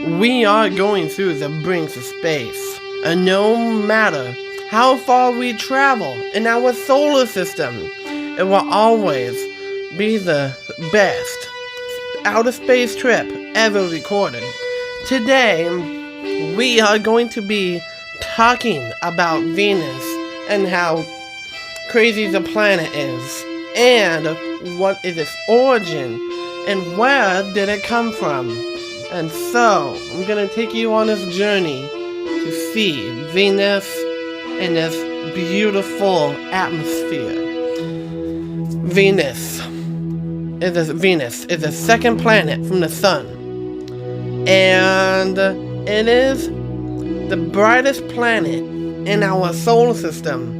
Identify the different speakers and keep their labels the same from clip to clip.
Speaker 1: We are going through the brinks of space, and no matter how far we travel in our solar system, it will always be the best outer space trip ever recorded. Today, we are going to be talking about Venus and how crazy the planet is, and what is its origin, and where did it come from. And so, I'm gonna take you on this journey to see Venus and this beautiful atmosphere. Venus is the second planet from the Sun, and it is the brightest planet in our solar system.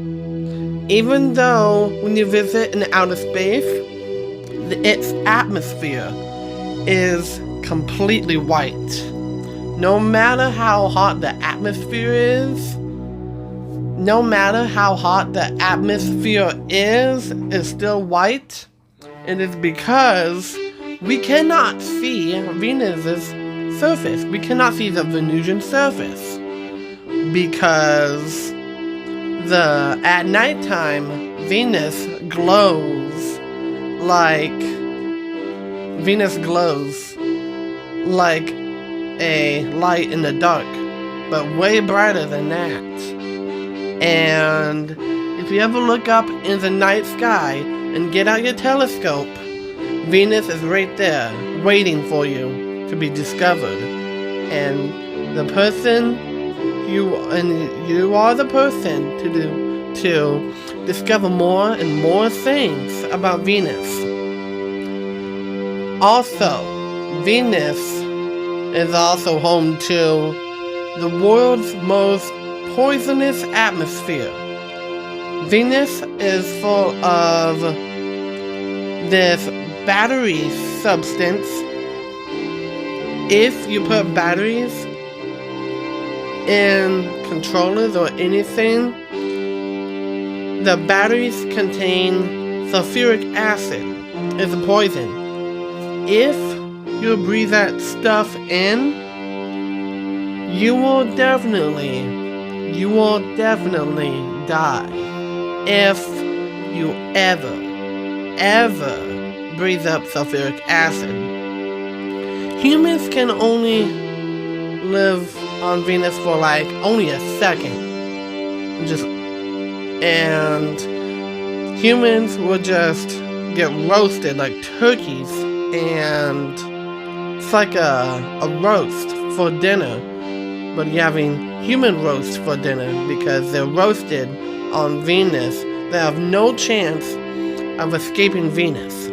Speaker 1: Even though when you visit in outer space, its atmosphere is completely white. No matter how hot the atmosphere is, it's still white. It is because we cannot see Venus's surface. We cannot see the Venusian surface because at nighttime Venus glows like a light in the dark, but way brighter than that. And if you ever look up in the night sky and get out your telescope, Venus is right there waiting for you to be discovered. And you are the person to discover more and more things about Venus. Also, Venus is also home to the world's most poisonous atmosphere. Venus is full of this battery substance. If you put batteries in controllers or anything, the batteries contain sulfuric acid. It's a poison. If you breathe that stuff in, you will definitely die if you ever breathe up sulfuric acid. Humans can only live on Venus for only a second. And humans will just get roasted like turkeys, and it's like a roast for dinner, but you're having human roast for dinner because they're roasted on Venus. They have no chance of escaping Venus.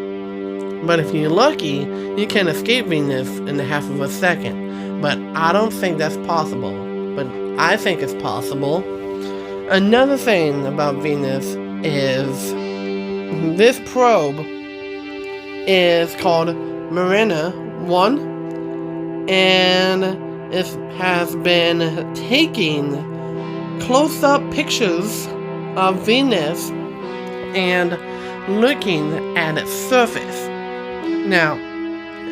Speaker 1: But if you're lucky, you can escape Venus in a half of a second. But I don't think that's possible. But I think it's possible. Another thing about Venus is this probe is called Mariner 1, and it has been taking close-up pictures of Venus and looking at its surface. Now,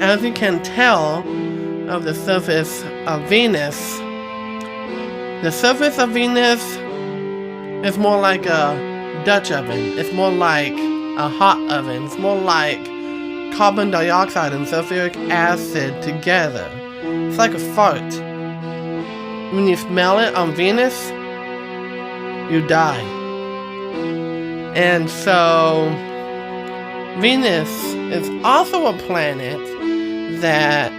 Speaker 1: as you can tell of the surface of Venus, is more like a Dutch oven. It's more like a hot oven. It's more like carbon dioxide and sulfuric acid together. It's like a fart. When you smell it on Venus, you die. And so, Venus is also a planet that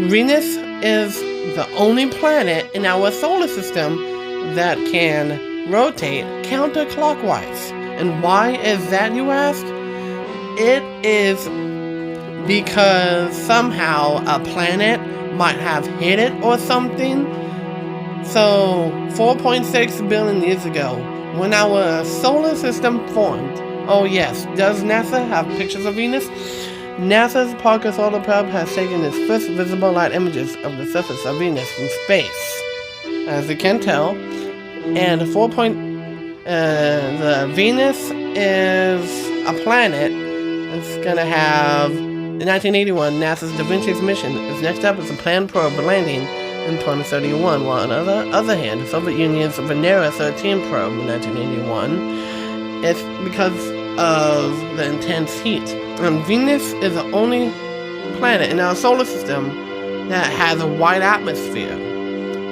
Speaker 1: Venus is the only planet in our solar system that can rotate counterclockwise. And why is that, you ask? It is because somehow a planet might have hit it or something. So 4.6 billion years ago, when our solar system formed, oh yes, does NASA have pictures of Venus? NASA's Parker Solar Probe has taken its first visible light images of the surface of Venus from space, as you can tell. And the Venus is a planet. It's gonna have In 1981, NASA's Da Vinci's mission is next up as a planned probe landing in 2031, while on the other hand, the Soviet Union's Venera 13 probe in 1981 is because of the intense heat. And Venus is the only planet in our solar system that has a white atmosphere,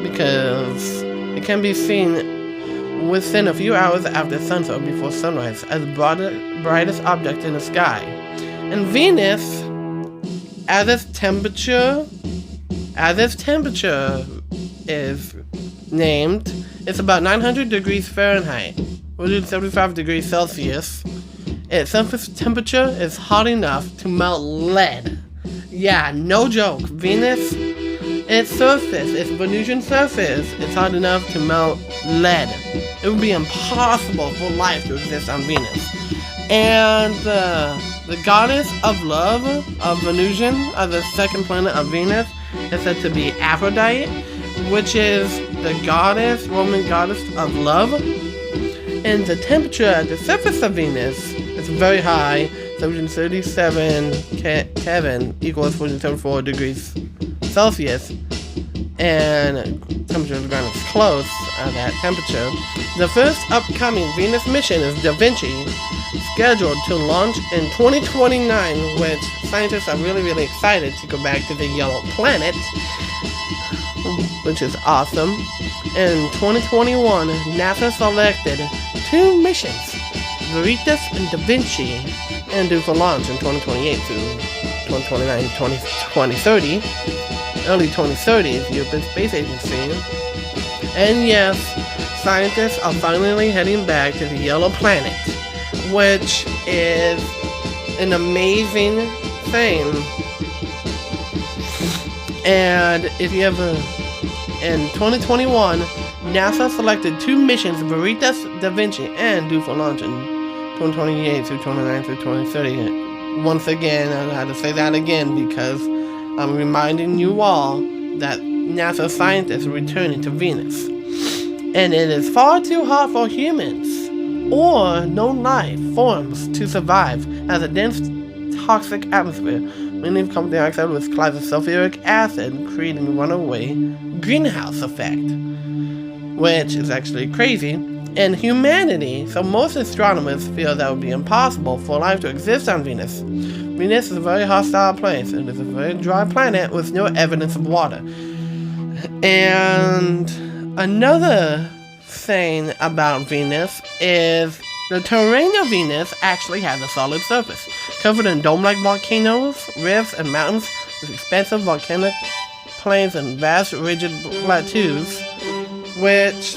Speaker 1: because it can be seen within a few hours after sunset or before sunrise as the brightest object in the sky. And Venus, as its temperature is named, it's about 900 degrees Fahrenheit, 175 degrees Celsius. Its surface temperature is hot enough to melt lead. Yeah, no joke. Venus, its Venusian surface is hot enough to melt lead. It would be impossible for life to exist on Venus. And the goddess of love of Venusian, of the second planet of Venus, is said to be Aphrodite, which is the Roman goddess of love. And the temperature at the surface of Venus is very high, 737 Kelvin equals 474 degrees Celsius, and temperature of the ground is close at that temperature. The first upcoming Venus mission is Da Vinci, scheduled to launch in 2029, which scientists are really excited to go back to the yellow planet, which is awesome. In 2021, NASA selected 2 missions, Veritas and Da Vinci, and due for launch in 2028 to 2029, 2030, early 2030s, European Space Agency. And yes, scientists are finally heading back to the yellow planet, which is an amazing thing. And if you ever, in 2021, NASA selected 2 missions, Veritas, Da Vinci, and due for launch in 2028 through 2029 through 2030. Once again, I had to say that again because I'm reminding you all that NASA scientists are returning to Venus. And it is far too hot for humans or known life forms to survive, as a dense toxic atmosphere, mainly of carbon dioxide with clouds of sulfuric acid, creating a runaway greenhouse effect, which is actually crazy. And humanity, so most astronomers feel that it would be impossible for life to exist on Venus. Venus is a very hostile place. It is a very dry planet with no evidence of water. And another thing about Venus is the terrain of Venus actually has a solid surface, covered in dome-like volcanoes, rifts, and mountains with expansive volcanic plains and vast rigid plateaus, which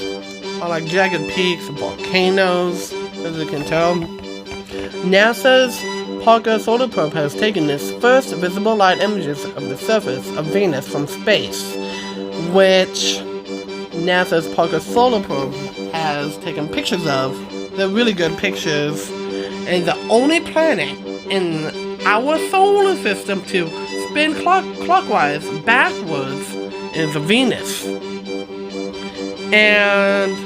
Speaker 1: are like jagged peaks and volcanoes, as you can tell. NASA's Parker Solar Probe has taken its first visible light images of the surface of Venus from space, which NASA's Parker Solar Probe has taken pictures of. They're really good pictures, and the only planet in our solar system to spin clockwise backwards is Venus. And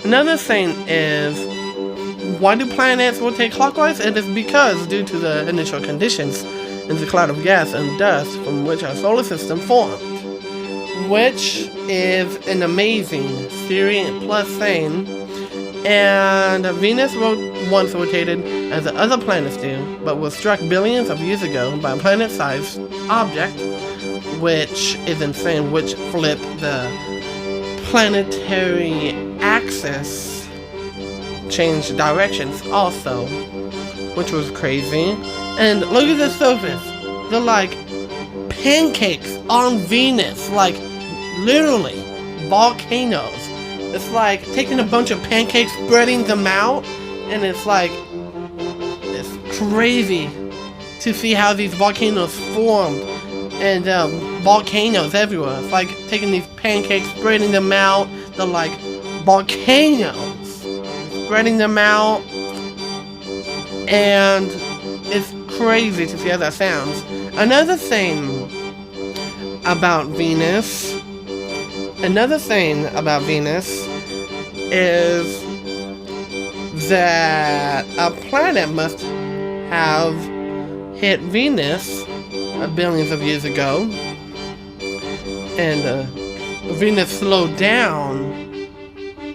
Speaker 1: another thing is, why do planets rotate clockwise? It is because, due to the initial conditions in the cloud of gas and dust from which our solar system formed, which is an amazing theory plus thing. And Venus once rotated as the other planets do, but was struck billions of years ago by a planet-sized object, which is insane, which flipped the planetary axis, changed directions also, which was crazy. And look at the surface. They're like pancakes on Venus, like literally volcanoes. It's like taking a bunch of pancakes, spreading them out, and it's crazy to see how these volcanoes formed, and volcanoes everywhere. It's like taking these pancakes, spreading them out. They're like volcanoes, spreading them out, and it's crazy to see how that sounds. Another thing about Venus is that a planet must have hit Venus billions of years ago, and Venus slowed down.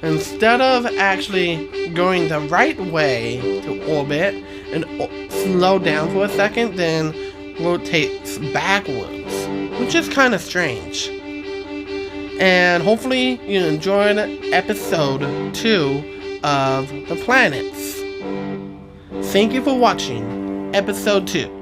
Speaker 1: Instead of actually going the right way to orbit and slow down for a second, then rotates backwards, which is kind of strange. And hopefully you enjoyed episode 2 of the planets. Thank you for watching episode 2.